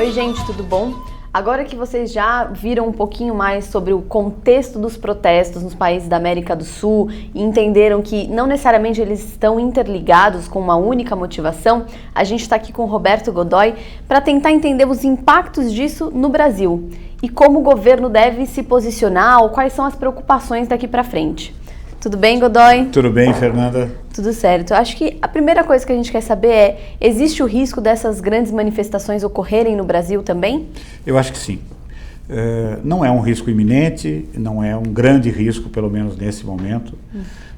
Oi gente, tudo bom? Agora que vocês já viram um pouquinho mais sobre o contexto dos protestos nos países da América do Sul e entenderam que não necessariamente eles estão interligados com uma única motivação, a gente está aqui com o Roberto Godoy para tentar entender os impactos disso no Brasil e como o governo deve se posicionar ou quais são as preocupações daqui para frente. Tudo bem, Godoy? Tudo bem, Fernanda? Tudo certo. Eu acho que a primeira coisa que a gente quer saber é, existe o risco dessas grandes manifestações ocorrerem no Brasil também? Eu acho que sim. Não é um risco iminente, não é um grande risco, pelo menos nesse momento,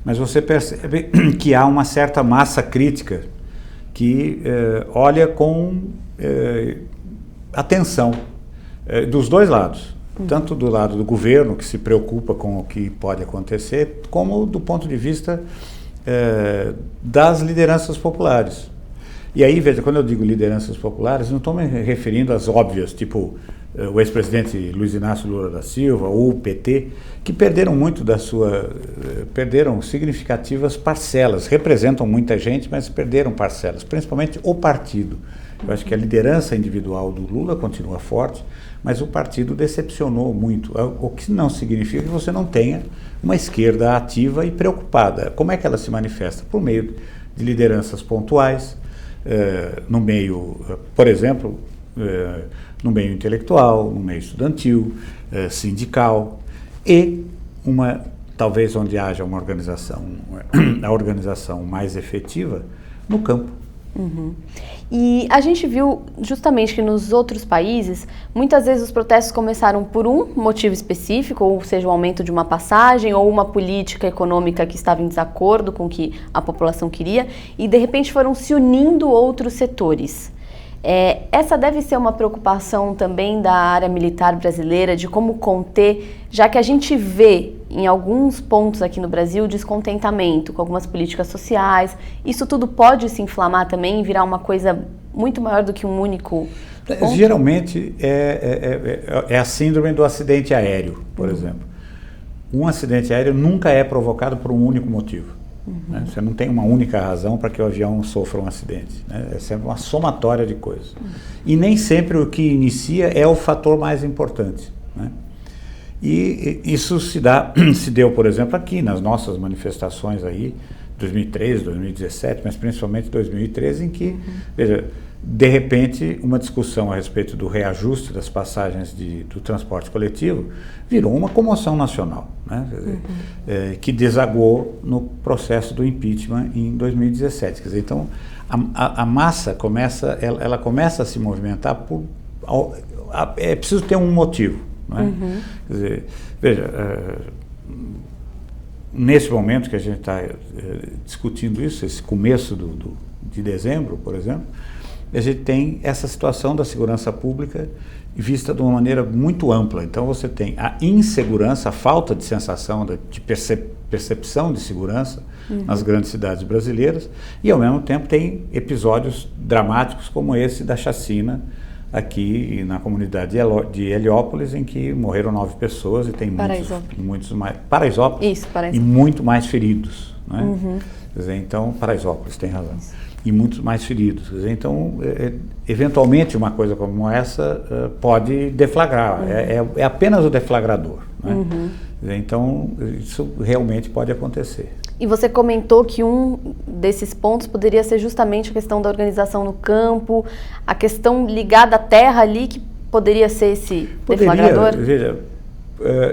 mas você percebe que há uma certa massa crítica que olha com atenção dos dois lados. Tanto do lado do governo, que se preocupa com o que pode acontecer, como do ponto de vista das lideranças populares. E aí, veja, quando eu digo lideranças populares, não estou me referindo às óbvias, tipo o ex-presidente Luiz Inácio Lula da Silva ou o PT, que perderam muito perderam significativas parcelas, representam muita gente, mas perderam parcelas, principalmente o partido. Eu acho que a liderança individual do Lula continua forte, mas o partido decepcionou muito, o que não significa que você não tenha uma esquerda ativa e preocupada. Como é que ela se manifesta? Por meio de lideranças pontuais, no meio, por exemplo, no meio intelectual, no meio estudantil, sindical, e talvez onde haja uma organização, a organização mais efetiva, no campo. Uhum. E a gente viu justamente que nos outros países, muitas vezes os protestos começaram por um motivo específico, ou seja, o aumento de uma passagem ou uma política econômica que estava em desacordo com o que a população queria, e de repente foram se unindo outros setores. Essa deve ser uma preocupação também da área militar brasileira, de como conter, já que a gente vê em alguns pontos aqui no Brasil descontentamento com algumas políticas sociais. Isso tudo pode se inflamar também e virar uma coisa muito maior do que um único ponto? Geralmente é a síndrome do acidente aéreo, por exemplo. Um acidente aéreo nunca é provocado por um único motivo. Né? Você não tem uma única razão para que o avião sofra um acidente. Né? É sempre uma somatória de coisas. E nem sempre o que inicia é o fator mais importante. Né? E isso se deu, por exemplo, aqui nas nossas manifestações aí, 2013, 2017, mas principalmente 2013, em que, veja, de repente, uma discussão a respeito do reajuste das passagens do transporte coletivo virou uma comoção nacional, né? Que desagou no processo do impeachment em 2017. Quer dizer, então, a massa começa a se movimentar é preciso ter um motivo. Né? Quer dizer, veja, nesse momento que a gente está discutindo isso, esse começo de dezembro, por exemplo, a gente tem essa situação da segurança pública vista de uma maneira muito ampla. Então você tem a insegurança, a falta de sensação, de percepção de segurança nas grandes cidades brasileiras, e ao mesmo tempo tem episódios dramáticos como esse da chacina aqui na comunidade de Heliópolis, em que morreram 9 pessoas e tem muitos mais... Paraisópolis? Isso, Paraisópolis. E muito mais feridos. Né? Quer dizer, então, Paraisópolis, tem razão. Isso. E muitos mais feridos. Quer dizer, então, eventualmente, uma coisa como essa pode deflagrar. É apenas o deflagrador. Né? Quer dizer, então, isso realmente pode acontecer. E você comentou que um desses pontos poderia ser justamente a questão da organização no campo, a questão ligada à terra ali, que poderia ser esse deflagrador? Veja,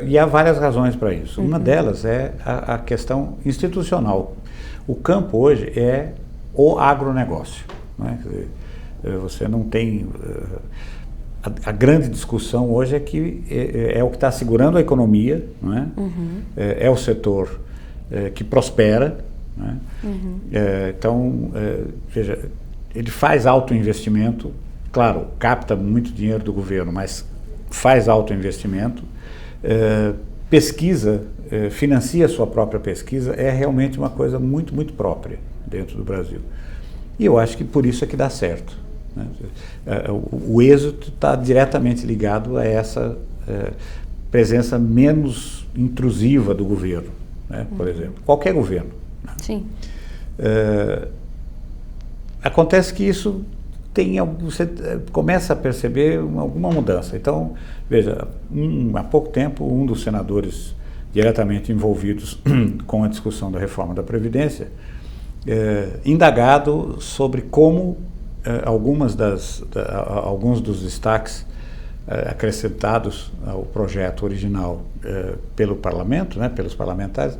e há várias razões para isso. Uma delas é a questão institucional. O campo hoje é o agronegócio. Né? Quer dizer, você não tem... A grande discussão hoje é que é o que está segurando a economia, não é? É o setor que prospera. Né? Então, veja, ele faz alto investimento, claro, capta muito dinheiro do governo, mas faz alto investimento, pesquisa, financia a sua própria pesquisa, é realmente uma coisa muito, muito própria dentro do Brasil. E eu acho que por isso é que dá certo. Né? O êxito está diretamente ligado a essa presença menos intrusiva do governo, né? Por exemplo, qualquer governo. Né? Sim. Acontece que isso você começa a perceber alguma mudança. Então, veja, há pouco tempo, um dos senadores diretamente envolvidos com a discussão da reforma da Previdência, indagado sobre como alguns dos destaques acrescentados ao projeto original pelo parlamento, né, pelos parlamentares,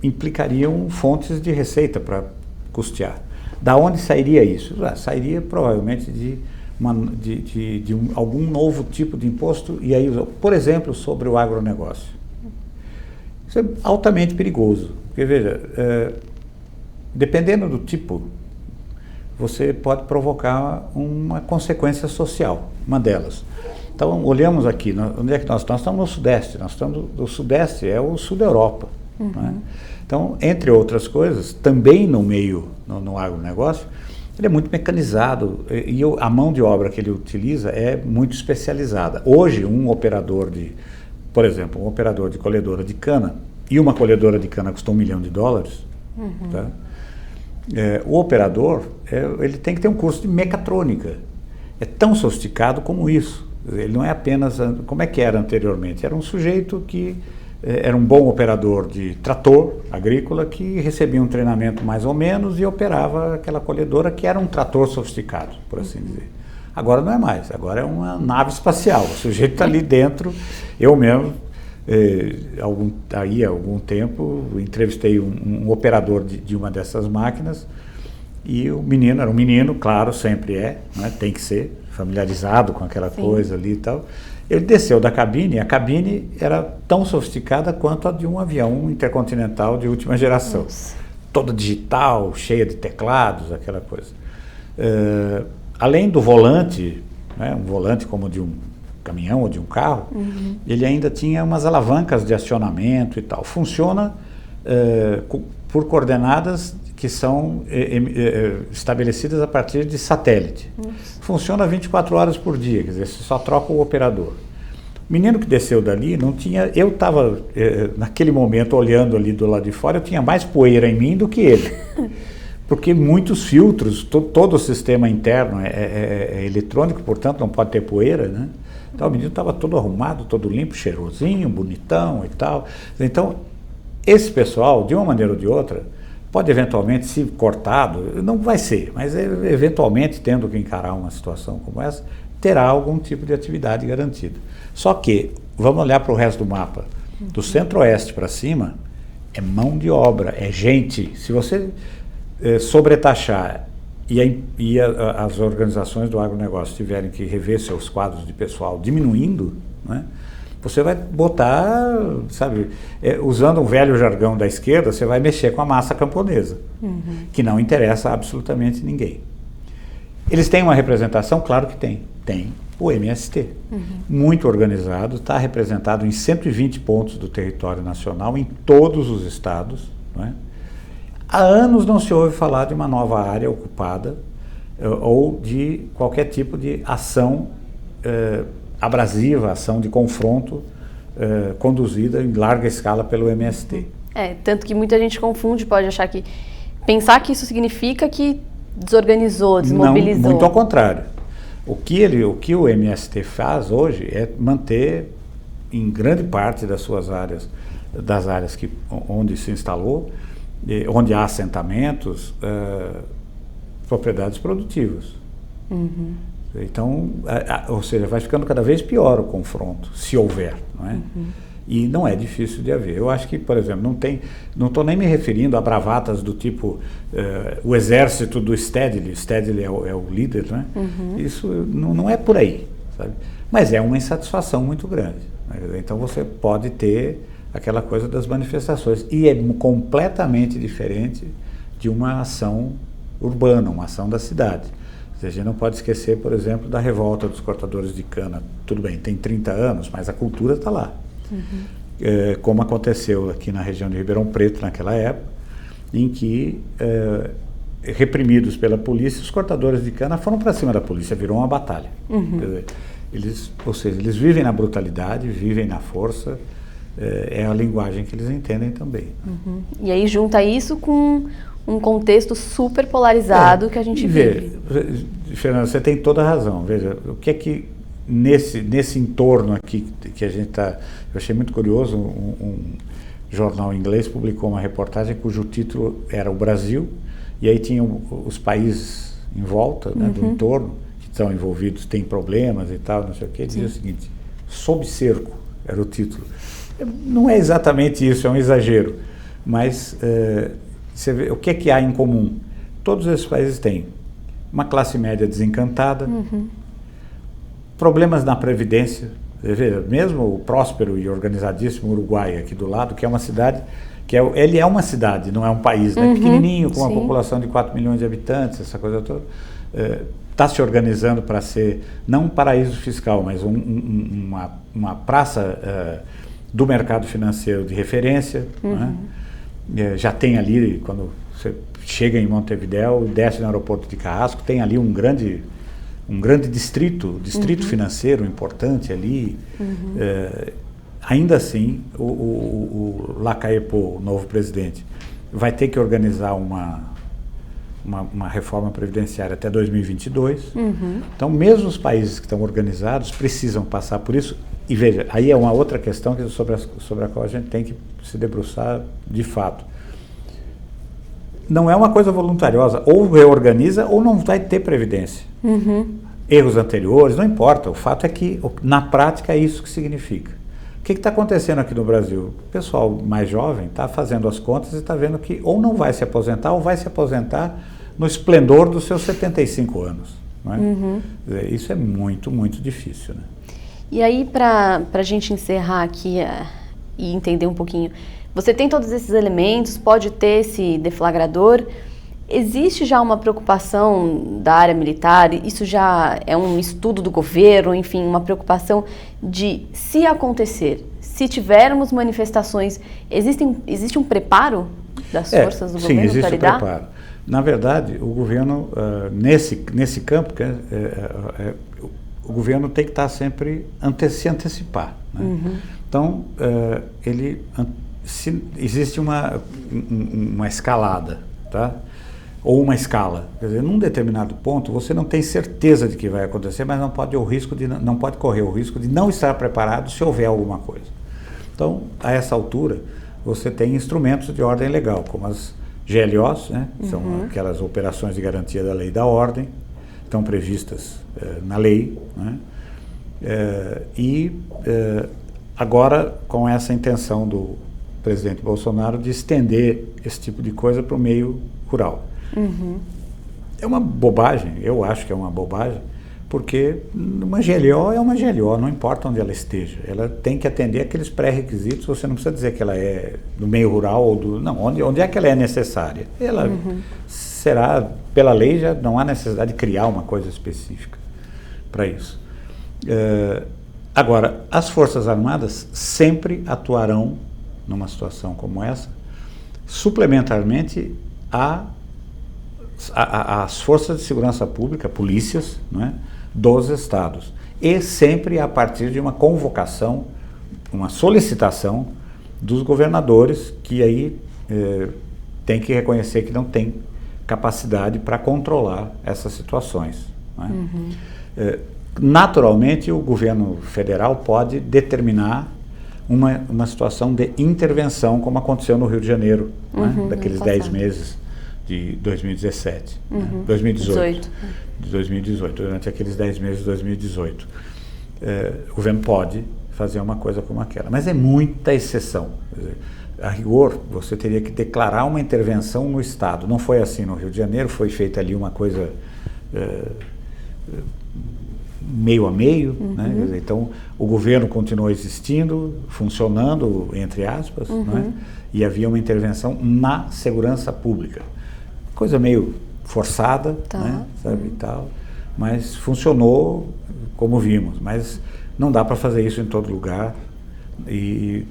implicariam fontes de receita para custear. Da onde sairia isso? Sairia provavelmente de algum novo tipo de imposto, e aí, por exemplo, sobre o agronegócio. Isso é altamente perigoso, porque veja, dependendo do tipo, você pode provocar uma consequência social, uma delas. Então, olhamos aqui, onde é que nós estamos? Nós estamos no Sudeste, o Sudeste é o Sul da Europa. Né? Então, entre outras coisas, também no agronegócio, ele é muito mecanizado e a mão de obra que ele utiliza é muito especializada. Hoje, por exemplo, um operador de colhedora de cana, e uma colhedora de cana custa $1 milhão, tá? O operador, ele tem que ter um curso de mecatrônica. É tão sofisticado como isso. Ele não é apenas, como é que era anteriormente? Era um sujeito que era um bom operador de trator agrícola que recebia um treinamento mais ou menos e operava aquela colhedora que era um trator sofisticado, por assim dizer. Agora não é mais, agora é uma nave espacial. O sujeito está ali dentro. Eu mesmo, há algum tempo, entrevistei um operador de uma dessas máquinas e o menino, era um menino, claro, sempre né, tem que ser familiarizado com aquela coisa ali e tal. Ele desceu da cabine, e a cabine era tão sofisticada quanto a de um avião intercontinental de última geração. Nossa. Toda digital, cheia de teclados, aquela coisa. Além do volante, né, um volante como de um caminhão ou de um carro, ele ainda tinha umas alavancas de acionamento e tal. Funciona por coordenadas que são estabelecidas a partir de satélite. Funciona 24 horas por dia, quer dizer, você só troca o operador. O menino que desceu dali não tinha... Eu estava, naquele momento, olhando ali do lado de fora, eu tinha mais poeira em mim do que ele. Porque muitos filtros, todo o sistema interno é eletrônico, portanto não pode ter poeira, né? Então o menino estava todo arrumado, todo limpo, cheirosinho, bonitão e tal. Então, esse pessoal, de uma maneira ou de outra, pode eventualmente, se cortado, não vai ser, mas eventualmente, tendo que encarar uma situação como essa, terá algum tipo de atividade garantida. Só que, vamos olhar para o resto do mapa. Do centro-oeste para cima, é mão de obra, é gente. Se você sobretaxar e as organizações do agronegócio tiverem que rever seus quadros de pessoal diminuindo, né, você vai botar, sabe, usando um velho jargão da esquerda, você vai mexer com a massa camponesa, que não interessa a absolutamente ninguém. Eles têm uma representação? Claro que tem. Tem o MST, muito organizado, está representado em 120 pontos do território nacional, em todos os estados. Não é? Há anos não se ouve falar de uma nova área ocupada ou de qualquer tipo de ação abrasiva, ação de confronto conduzida em larga escala pelo MST. Tanto que muita gente confunde, pode achar que pensar que isso significa que desorganizou, desmobilizou. Não, muito ao contrário. O que o MST faz hoje é manter em grande parte das suas áreas, das áreas onde se instalou, onde há assentamentos, propriedades produtivas. Então, ou seja, vai ficando cada vez pior o confronto, se houver, não é? E não é difícil de haver. Eu acho que, por exemplo, não estou nem me referindo a bravatas do tipo o exército do Stedley é o líder, né? Isso não é por aí, sabe? Mas é uma insatisfação muito grande. Né? Então você pode ter aquela coisa das manifestações, e é completamente diferente de uma ação urbana, uma ação da cidade. A gente não pode esquecer, por exemplo, da revolta dos cortadores de cana. Tudo bem, tem 30 anos, mas a cultura está lá. Como aconteceu aqui na região de Ribeirão Preto naquela época, em que, reprimidos pela polícia, os cortadores de cana foram para cima da polícia, virou uma batalha. Ou seja, eles vivem na brutalidade, vivem na força, é a linguagem que eles entendem também. E aí junta isso com um contexto super polarizado que a gente vive. Fernanda, você tem toda a razão. Veja, o que é que nesse entorno aqui que a gente está... Eu achei muito curioso, um jornal inglês publicou uma reportagem cujo título era o Brasil, e aí tinham os países em volta, né, do entorno, que estão envolvidos, têm problemas e tal, não sei o quê. Dizia o seguinte: sob cerco, era o título. Não é exatamente isso, é um exagero, mas você vê, o que é que há em comum? Todos esses países têm uma classe média desencantada, problemas na previdência. Veja, mesmo o próspero e organizadíssimo Uruguai aqui do lado, que é uma cidade, ele é uma cidade, não é um país, né? Pequenininho, com uma população de 4 milhões de habitantes, essa coisa toda, está se organizando para ser, não um paraíso fiscal, mas uma praça do mercado financeiro de referência, né? Já tem ali, quando você chega em Montevidéu, desce no aeroporto de Carrasco, tem ali um grande distrito financeiro importante ali. Ainda assim, o Lacalle Pou, o novo presidente, vai ter que organizar uma reforma previdenciária até 2022. Então, mesmo os países que estão organizados precisam passar por isso. E veja, aí é uma outra questão sobre a qual a gente tem que se debruçar de fato. Não é uma coisa voluntariosa, ou reorganiza ou não vai ter previdência. Erros anteriores, não importa, o fato é que na prática é isso que significa. O que está acontecendo aqui no Brasil? O pessoal mais jovem está fazendo as contas e está vendo que ou não vai se aposentar ou vai se aposentar no esplendor dos seus 75 anos. Não é? Isso é muito, muito difícil, né? E aí, para a gente encerrar aqui e entender um pouquinho, você tem todos esses elementos, pode ter esse deflagrador. Existe já uma preocupação da área militar? Isso já é um estudo do governo, enfim, uma preocupação de, se acontecer, se tivermos manifestações, existe um preparo das forças do governo para lidar? Sim, existe um preparo. Na verdade, o governo, nesse campo, o governo tem que estar sempre se antecipar, né? Então, existe uma escalada, tá? Ou uma escala. Quer dizer, num determinado ponto, você não tem certeza de que vai acontecer, mas não pode correr o risco de não estar preparado se houver alguma coisa. Então, a essa altura, você tem instrumentos de ordem legal, como as GLOs, né? São aquelas operações de garantia da lei e da ordem, estão previstas na lei, né? Agora, com essa intenção do presidente Bolsonaro de estender esse tipo de coisa para o meio rural. É uma bobagem, eu acho que é uma bobagem, porque uma GLO é uma GLO, não importa onde ela esteja, ela tem que atender aqueles pré-requisitos. Você não precisa dizer que ela é do meio rural ou não, onde é que ela é necessária. Ela será, pela lei, já não há necessidade de criar uma coisa específica para isso. Agora, as Forças Armadas sempre atuarão numa situação como essa, suplementarmente às forças de segurança pública, polícias, né, dos estados, e sempre a partir de uma convocação, uma solicitação dos governadores, que aí tem que reconhecer que não tem capacidade para controlar essas situações, né? Naturalmente, o governo federal pode determinar uma situação de intervenção, como aconteceu no Rio de Janeiro, né, daqueles 10 meses de 2017, né, 2018, de 2018, durante aqueles 10 meses de 2018. O governo pode fazer uma coisa como aquela, mas é muita exceção. Quer dizer, a rigor, você teria que declarar uma intervenção no Estado. Não foi assim no Rio de Janeiro, foi feita ali uma coisa meio a meio, né? Quer dizer, então o governo continuou existindo, funcionando, entre aspas, né? E havia uma intervenção na segurança pública. Coisa meio forçada, né? Sabe, e tal, mas funcionou como vimos. Mas não dá para fazer isso em todo lugar. E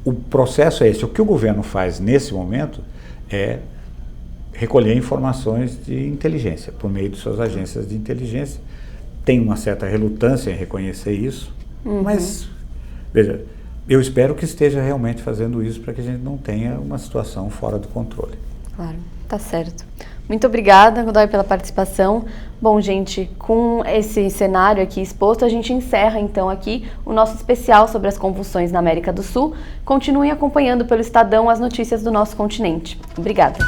o processo é esse. O que o governo faz nesse momento é recolher informações de inteligência por meio de suas agências de inteligência. Tem uma certa relutância em reconhecer isso, mas, veja, eu espero que esteja realmente fazendo isso para que a gente não tenha uma situação fora do controle. Claro, tá certo. Muito obrigada, Godoy, pela participação. Bom, gente, com esse cenário aqui exposto, a gente encerra então aqui o nosso especial sobre as convulsões na América do Sul. Continuem acompanhando pelo Estadão as notícias do nosso continente. Obrigada.